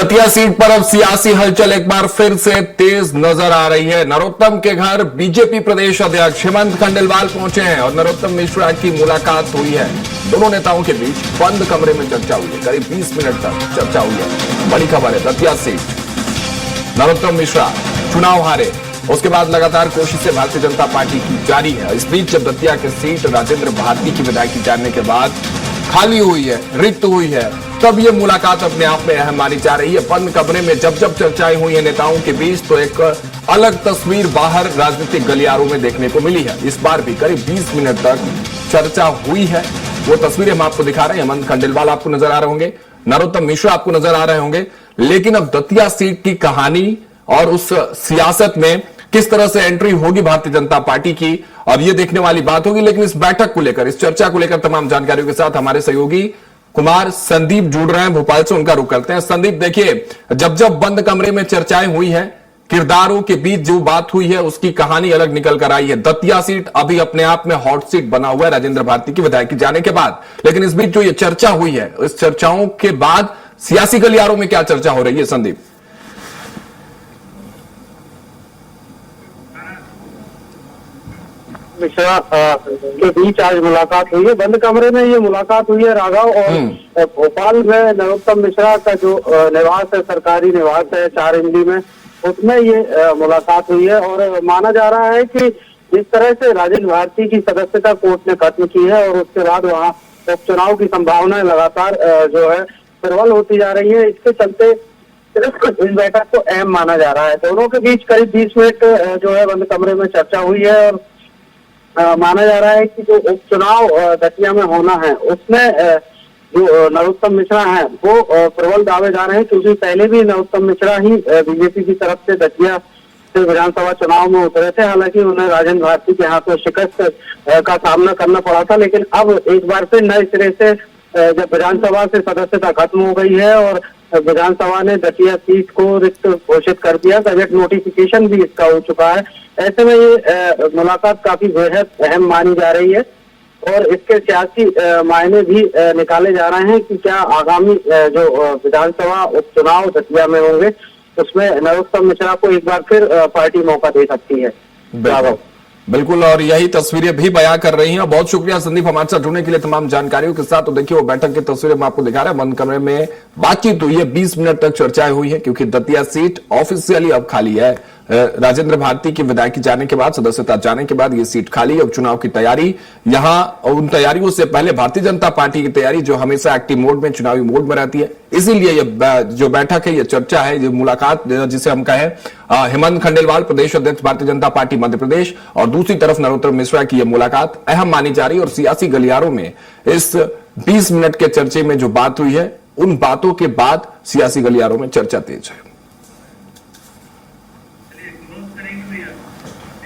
Datia seat पर अब सियासी हलचल एक बार फिर से तेज नजर आ रही है। नरोत्तम के घर बीजेपी प्रदेश अध्यक्ष हेमंत खंडेलवाल पहुंचे हैं और नरोत्तम मिश्रा की मुलाकात हुई है। दोनों नेताओं के बीच बंद कमरे में चर्चा हुई है। करीब 20 मिनट तक चर्चा हुई है। बड़ी खबर है, दतिया सीट नरोत्तम मिश्रा चुनाव हारे, उसके बाद लगातार कोशिशें भारतीय जनता पार्टी की जारी है। इस बीच जब दतिया की सीट राजेंद्र भारती की विधायकी जानने के बाद खाली हुई है, रिक्त हुई है, तब ये मुलाकात अपने आप में अहम मानी जा रही है। बंद कमरे में जब जब चर्चाएं हुई है नेताओं के बीच, तो एक अलग तस्वीर बाहर राजनीतिक गलियारों में देखने को मिली है। इस बार भी करीब 20 मिनट तक चर्चा हुई है। वो तस्वीरें हम आपको दिखा रहे हैं। हेमंत खंडेलवाल आपको नजर आ रहे होंगे, नरोत्तम मिश्रा आपको नजर आ रहे होंगे। लेकिन अब दतिया सीट की कहानी और उस सियासत में किस तरह से एंट्री होगी भारतीय जनता पार्टी की, अब ये देखने वाली बात होगी। लेकिन इस बैठक को लेकर, इस चर्चा को लेकर तमाम जानकारियों के साथ हमारे सहयोगी कुमार संदीप जुड़ रहे हैं भोपाल से। उनका रुख करते हैं। संदीप, देखिए, जब जब बंद कमरे में चर्चाएं हुई हैं, किरदारों के बीच जो बात हुई है उसकी कहानी अलग निकल कर आई है। दतिया सीट अभी अपने आप में हॉट सीट बना हुआ है राजेंद्र भारती की विधायकी जाने के बाद। लेकिन इस बीच जो ये चर्चा हुई है, इस चर्चाओं के बाद सियासी गलियारों में क्या चर्चा हो रही है संदीप? मिश्रा के बीच आज मुलाकात हुई है। बंद कमरे में ये मुलाकात हुई है राघव। और भोपाल में नरोत्तम मिश्रा का जो निवास है, सरकारी निवास है 4 इमली में, उसमें ये मुलाकात हुई है। और माना जा रहा है कि जिस तरह से राजेंद्र भारती की सदस्यता कोर्ट ने खत्म की है और उसके बाद वहाँ उपचुनाव की संभावनाएं लगातार जो है प्रबल होती जा रही है, इसके चलते इस बैठक को अहम माना जा रहा है। दोनों के बीच करीब 20 मिनट जो है बंद कमरे में चर्चा हुई है। और माना जा रहा है कि जो उपचुनाव दतिया में होना है उसमें जो नरोत्तम मिश्रा हैं वो प्रबल दावेदार हैं, क्योंकि पहले भी नरोत्तम मिश्रा ही बीजेपी की तरफ से दतिया से विधानसभा चुनाव में उतरे थे। हालांकि उन्हें राजेंद्र भारती के हाथों शिकस्त का सामना करना पड़ा था। लेकिन अब एक बार फिर नए सिरे से जब विधानसभा से सदस्यता खत्म हो गई है और विधानसभा ने दतिया सीट को रिक्त घोषित कर दिया, गजट नोटिफिकेशन भी इसका हो चुका है, ऐसे में ये मुलाकात काफी बेहद अहम मानी जा रही है। और इसके सियासी मायने भी निकाले जा रहे हैं कि क्या आगामी जो विधानसभा उपचुनाव दतिया में होंगे उसमें नरोत्तम मिश्रा को एक बार फिर पार्टी मौका दे सकती है। बिल्कुल, और यही तस्वीरें भी बयां कर रही हैं। बहुत शुक्रिया संदीप हमारे साथ जुड़ने के लिए तमाम जानकारियों के साथ। तो देखिए, वो बैठक की तस्वीरें हम आपको दिखा रहे हैं। बंद कमरे में बातचीत हुई है, 20 मिनट तक चर्चाएं हुई है, क्योंकि दतिया सीट ऑफिशियली अब खाली है। राजेंद्र भारती की विधायकी जाने के बाद, सदस्यता जाने के बाद ये सीट खाली। अब चुनाव की तैयारी, यहां उन तैयारियों से पहले भारतीय जनता पार्टी की तैयारी जो हमेशा एक्टिव मोड में, चुनावी मोड में रहती है, इसीलिए ये जो बैठक है, ये चर्चा है, ये मुलाकात जिसे हम कहें, हेमंत खंडेलवाल प्रदेश अध्यक्ष भारतीय जनता पार्टी मध्य प्रदेश और दूसरी तरफ नरोत्तम मिश्रा की यह मुलाकात अहम मानी जा रही है। और सियासी गलियारों में इस 20 मिनट के चर्चे में जो बात हुई है, उन बातों के बाद सियासी गलियारों में चर्चा तेज है।